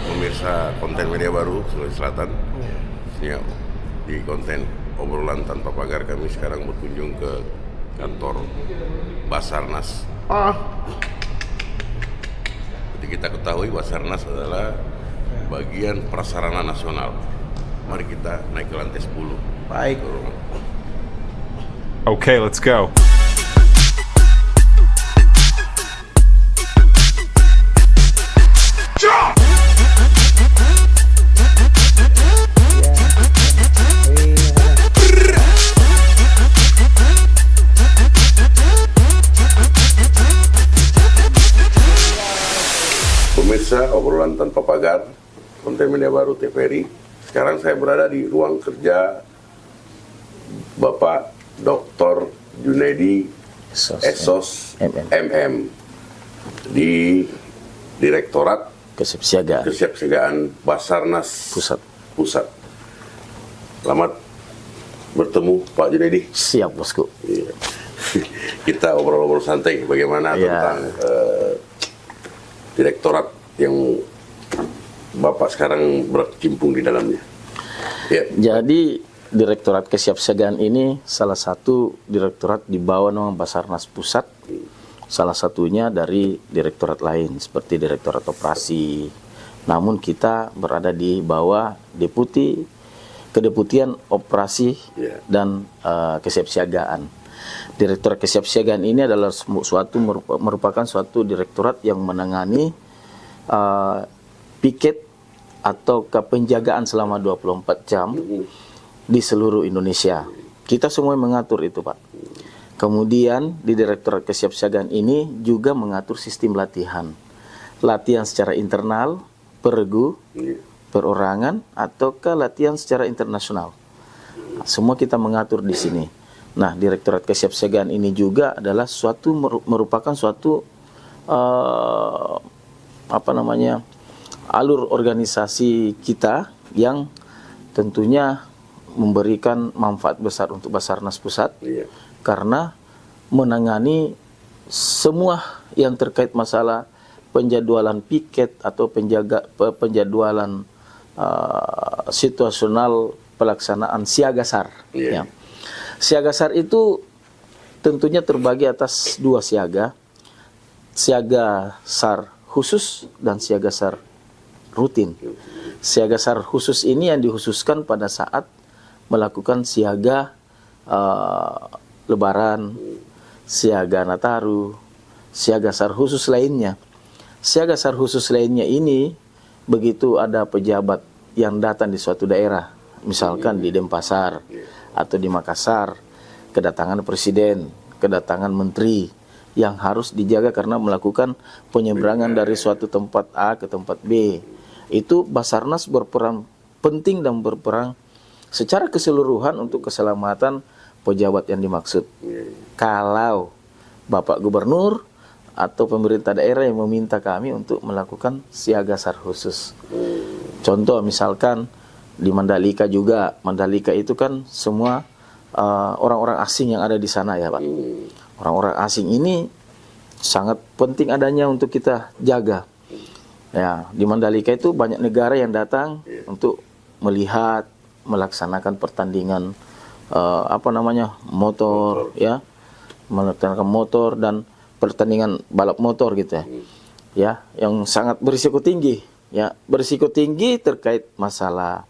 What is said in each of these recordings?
pemirsa konten media baru Sulawesi Selatan. Ya, di konten obrolan tanpa pagar kami sekarang berkunjung ke kantor Basarnas. Seperti kita ketahui, Basarnas adalah bagian prasarana nasional. Mari kita naik ke lantai 10. Baik. Okay, let's go. Pemirsa obrolan tanpa pagar, konten media baru TVRI. Sekarang saya berada di ruang kerja Bapak Dr. Junedi Esos MM di Direktorat Kesiapsiagaan Basarnas Pusat. Selamat bertemu Pak Junedi. Siap, bosku. Iya. Kita obrol-obrol santai bagaimana tentang direktorat yang Bapak sekarang berkecimpung di dalamnya. Ya. Jadi Direktorat Kesiapsiagaan ini salah satu direktorat di bawah nama Basarnas Pusat. Salah satunya dari direktorat lain seperti Direktorat Operasi. Namun kita berada di bawah Kedeputian Operasi dan Kesiapsiagaan. Direktorat Kesiapsiagaan ini adalah merupakan suatu direktorat yang menangani piket atau penjagaan selama 24 jam di seluruh Indonesia. Kita semua mengatur itu, Pak. Kemudian di Direktorat Kesiapsiagaan ini juga mengatur sistem latihan. Latihan secara internal, peregu, perorangan, atau latihan secara internasional. Semua kita mengatur di sini. Nah, Direktorat Kesiapsiagaan ini juga adalah merupakan suatu alur organisasi kita yang tentunya memberikan manfaat besar untuk Basarnas Pusat karena menangani semua yang terkait masalah penjadwalan piket atau penjadwalan situasional pelaksanaan siaga SAR. Ya. Siaga SAR itu tentunya terbagi atas dua siaga SAR khusus dan siaga SAR rutin. Siaga SAR khusus ini yang dikhususkan pada saat melakukan siaga Lebaran, siaga Nataru, siaga SAR khusus lainnya. Siaga SAR khusus lainnya ini begitu ada pejabat yang datang di suatu daerah, misalkan di Denpasar atau di Makassar, kedatangan presiden, kedatangan menteri yang harus dijaga karena melakukan penyeberangan dari suatu tempat A ke tempat B. Itu Basarnas berperan penting dan berperan secara keseluruhan untuk keselamatan pejabat yang dimaksud. Kalau Bapak Gubernur atau pemerintah daerah yang meminta kami untuk melakukan siaga SAR khusus. Contoh misalkan di Mandalika juga. Mandalika itu kan semua orang-orang asing yang ada di sana ya Pak. Orang-orang asing ini sangat penting adanya untuk kita jaga. Ya, di Mandalika itu banyak negara yang datang untuk melihat, melaksanakan pertandingan motor ya, melaksanakan motor dan pertandingan balap motor gitu ya. Ya, yang sangat berisiko tinggi ya, berisiko tinggi terkait masalah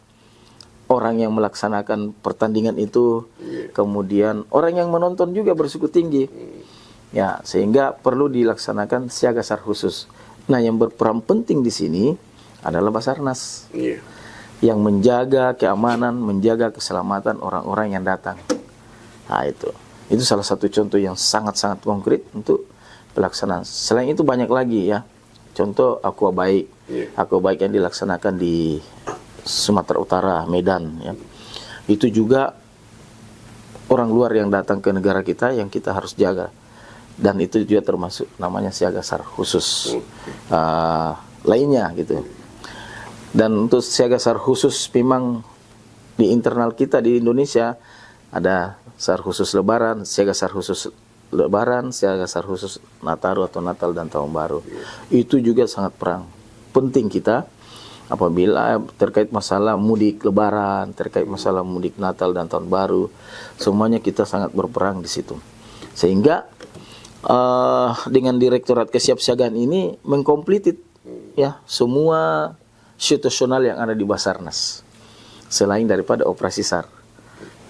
orang yang melaksanakan pertandingan itu, kemudian orang yang menonton juga berisiko tinggi. Ya, sehingga perlu dilaksanakan siaga SAR khusus. Nah, yang berperan penting di sini adalah Basarnas. Yang menjaga keamanan, menjaga keselamatan orang-orang yang datang. Nah, itu salah satu contoh yang sangat-sangat konkret untuk pelaksanaan. Selain itu banyak lagi ya. Contoh Aqua Baik. Aqua Baik yang dilaksanakan di Sumatera Utara, Medan ya. Itu juga orang luar yang datang ke negara kita yang kita harus jaga. Dan itu juga termasuk namanya siaga SAR khusus lainnya gitu. Dan untuk siaga SAR khusus memang di internal kita di Indonesia ada SAR khusus Lebaran, siaga SAR khusus Lebaran, siaga SAR khusus Nataru atau Natal dan Tahun Baru. Itu juga sangat perang penting kita apabila terkait masalah mudik Lebaran, terkait masalah mudik Natal dan Tahun Baru, semuanya kita sangat berperang di situ. Sehingga dengan Direktorat Kesiapsiagaan ini mengkompletit ya semua situasional yang ada di Basarnas selain daripada operasi SAR.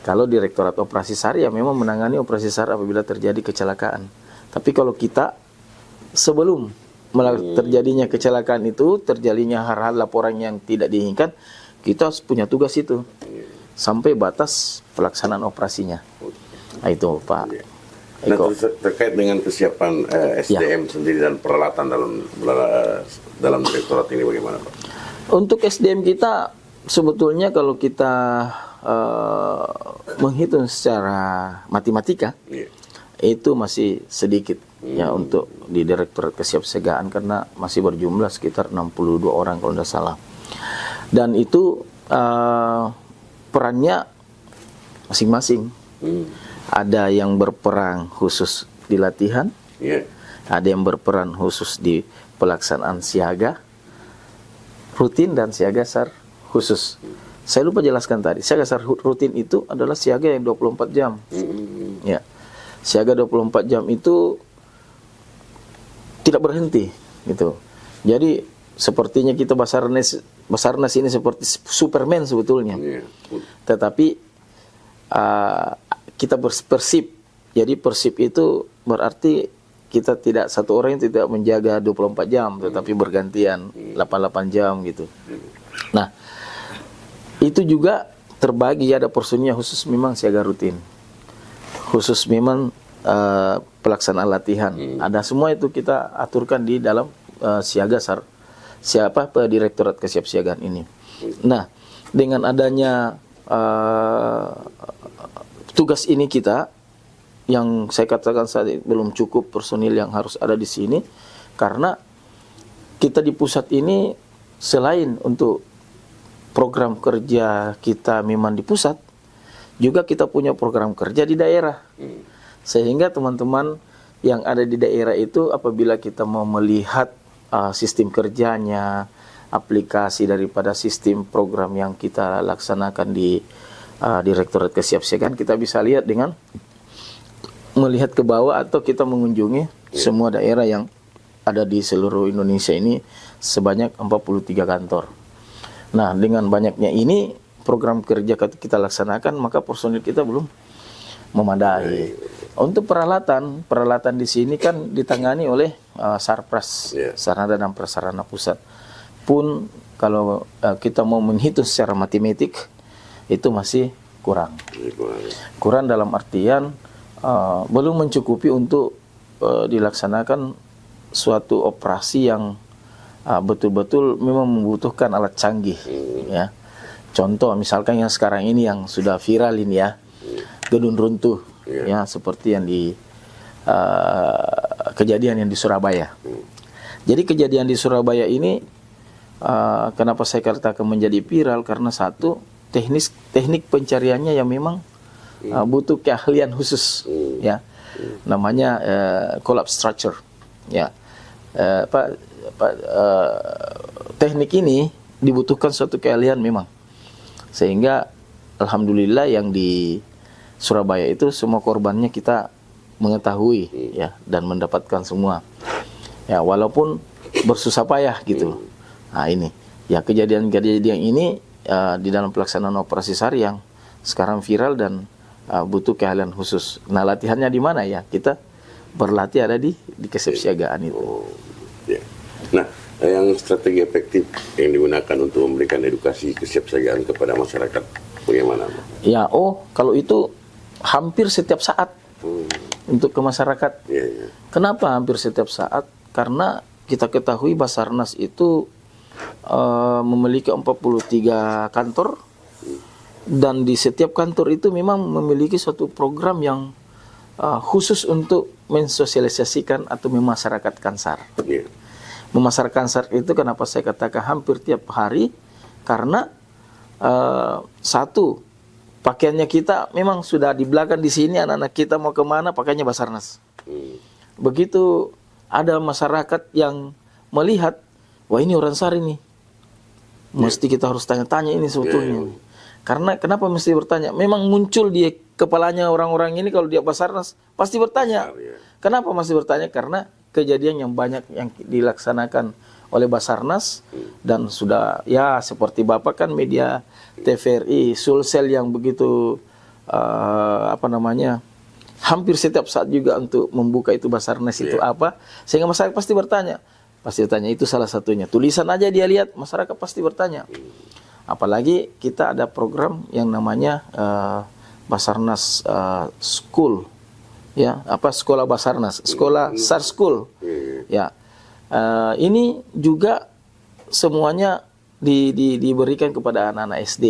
Kalau Direktorat Operasi SAR ya memang menangani operasi SAR apabila terjadi kecelakaan. Tapi kalau kita sebelum terjadinya kecelakaan itu, terjadinya hal-hal laporan yang tidak diinginkan, kita punya tugas itu sampai batas pelaksanaan operasinya. Nah, itu Pak Nah, Eko. terkait dengan kesiapan SDM sendiri dan peralatan dalam direktorat ini bagaimana Pak? Untuk SDM kita sebetulnya kalau kita menghitung secara matematika, itu masih sedikit ya untuk di Direktorat Kesiapsiagaan karena masih berjumlah sekitar 62 orang kalau tidak salah. Dan itu perannya masing-masing. Ada yang berperan khusus di latihan, ada yang berperan khusus di pelaksanaan siaga rutin dan siaga SAR khusus. Saya lupa jelaskan tadi, siaga SAR rutin itu adalah siaga yang 24 jam. Ya. Siaga 24 jam itu tidak berhenti gitu. Jadi sepertinya kita Basarnas ini seperti Superman sebetulnya. Tetapi kita persip. Jadi persip itu berarti kita tidak satu orang yang tidak menjaga 24 jam tetapi bergantian 88 jam gitu. Nah, itu juga terbagi, ada personilnya khusus memang siaga rutin. Khusus memang pelaksanaan latihan. Ada semua itu kita aturkan di dalam siaga SAR. Direktorat Kesiapsiagaan ini. Nah, dengan adanya tugas ini kita, yang saya katakan saat ini belum cukup personil yang harus ada di sini, karena kita di pusat ini selain untuk program kerja kita memang di pusat, juga kita punya program kerja di daerah. Sehingga teman-teman yang ada di daerah itu apabila kita mau melihat sistem kerjanya, aplikasi daripada sistem program yang kita laksanakan di Direktorat Kesiapsiagaan, kita bisa lihat dengan melihat ke bawah atau kita mengunjungi semua daerah yang ada di seluruh Indonesia ini sebanyak 43 kantor. Nah, dengan banyaknya ini program kerja kita laksanakan, maka personil kita belum memadai. Untuk peralatan di sini kan ditangani oleh Sarpras, Sarana dan Prasarana Pusat. Pun kalau kita mau menghitung secara matematik itu masih kurang. Kurang dalam artian belum mencukupi untuk dilaksanakan suatu operasi yang betul-betul memang membutuhkan alat canggih. Ya. Contoh misalkan yang sekarang ini yang sudah viral ini ya, gedung runtuh, ya seperti yang di kejadian yang di Surabaya. Jadi kejadian di Surabaya ini kenapa saya katakan menjadi viral, karena satu teknik pencariannya yang memang butuh keahlian khusus, ya, namanya collapse structure, ya. Teknik ini dibutuhkan suatu keahlian memang, sehingga alhamdulillah yang di Surabaya itu semua korbannya kita mengetahui, ya, dan mendapatkan semua, ya, walaupun bersusah payah gitu. Nah ini, ya, kejadian-kejadian ini di dalam pelaksanaan operasi SAR yang sekarang viral dan butuh keahlian khusus. Nah, latihannya di mana ya? Kita berlatih ada di kesiapsiagaan itu. Nah, yang strategi efektif yang digunakan untuk memberikan edukasi kesiapsiagaan kepada masyarakat bagaimana? Ya, kalau itu hampir setiap saat untuk ke masyarakat. Kenapa hampir setiap saat? Karena kita ketahui Basarnas itu memiliki 43 kantor, dan di setiap kantor itu memang memiliki suatu program yang khusus untuk mensosialisasikan atau memasyarakatkan SAR. Memasarkan SAR itu kenapa saya katakan hampir tiap hari, karena satu, pakaiannya kita memang sudah di belakang di sini, anak-anak kita mau kemana pakainya Basarnas. Begitu ada masyarakat yang melihat, wah ini orang SAR ini. Mesti kita harus tanya-tanya ini sebetulnya. Karena kenapa mesti bertanya? Memang muncul di kepalanya orang-orang ini kalau dia Basarnas pasti bertanya. Kenapa masih bertanya? Karena kejadian yang banyak yang dilaksanakan oleh Basarnas dan sudah ya seperti Bapak kan media TVRI, Sulsel yang begitu hampir setiap saat juga untuk membuka itu Basarnas itu apa, sehingga masyarakat pasti bertanya. Pasti bertanya, itu salah satunya. Tulisan aja dia lihat, masyarakat pasti bertanya. Apalagi kita ada program yang namanya Basarnas School, ya, sekolah Basarnas, sekolah SAR School, ya. Ini juga semuanya diberikan kepada anak-anak SD,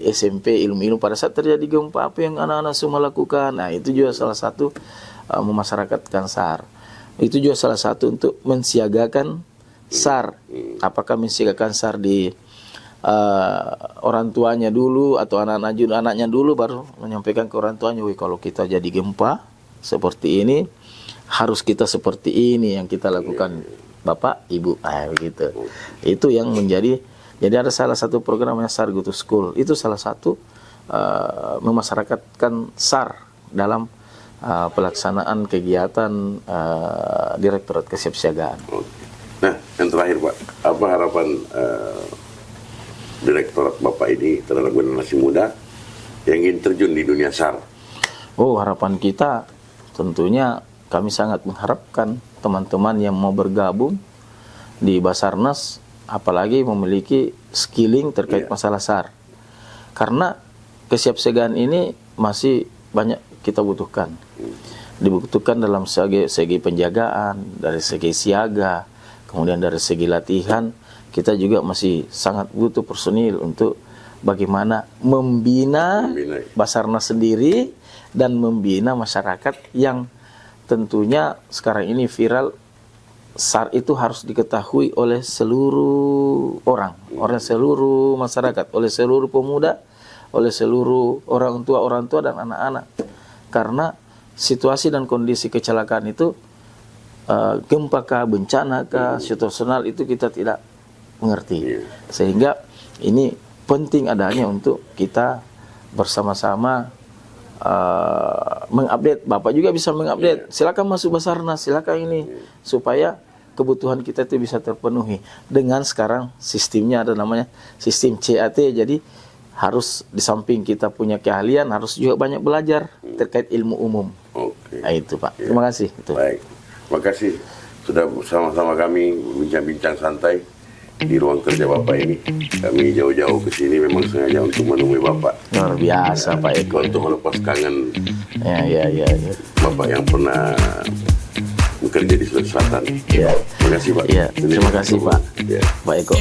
SMP, ilmu-ilmu pada saat terjadi gempa apa yang anak-anak semua lakukan. Nah, itu juga salah satu memasyarakatkan SAR. Itu juga salah satu untuk mensiagakan SAR. Apakah mensiagakan SAR di orang tuanya dulu atau anaknya dulu baru menyampaikan ke orang tuanya, wih kalau kita jadi gempa seperti ini harus kita seperti ini yang kita lakukan Bapak, Ibu, begitu. Itu yang menjadi, jadi ada salah satu program yang SAR Go to School. Itu salah satu memasyarakatkan SAR dalam pelaksanaan kegiatan Direktorat Kesiapsiagaan. Nah, yang terakhir Pak, apa harapan Direktorat Bapak ini terhadap generasi muda yang ingin terjun di dunia SAR? Oh, harapan kita tentunya kami sangat mengharapkan teman-teman yang mau bergabung di Basarnas, apalagi memiliki skilling terkait masalah SAR. Karena kesiapsiagaan ini masih banyak kita butuhkan. Dibutuhkan dalam segi penjagaan, dari segi siaga, kemudian dari segi latihan, kita juga masih sangat butuh personil untuk bagaimana membina Basarnas sendiri dan membina masyarakat yang tentunya sekarang ini viral. SAR itu harus diketahui oleh seluruh orang, seluruh masyarakat, oleh seluruh pemuda, oleh seluruh orang tua dan anak-anak. Karena situasi dan kondisi kecelakaan itu gempa kah, bencana kah, situasional itu kita tidak mengerti. Sehingga ini penting adanya untuk kita bersama-sama mengupdate. Bapak juga bisa mengupdate. Silakan masuk Basarnas, silakan ini supaya kebutuhan kita itu bisa terpenuhi. Dengan sekarang sistemnya ada namanya sistem CAT. Jadi harus di samping kita punya keahlian, harus juga banyak belajar terkait ilmu umum. Nah, itu Pak. Terima kasih. Itu. Baik, terima kasih sudah bersama-sama kami bincang-bincang santai di ruang kerja Bapak ini. Kami jauh-jauh ke sini memang sengaja untuk menemui Bapak. Luar biasa Pak Eko. Untuk melepas kangen ya. Bapak yang pernah bekerja di Sulawesi Selatan. Ya. Terima kasih Pak. Ya. Terima kasih Pak. Ya. Pak Eko.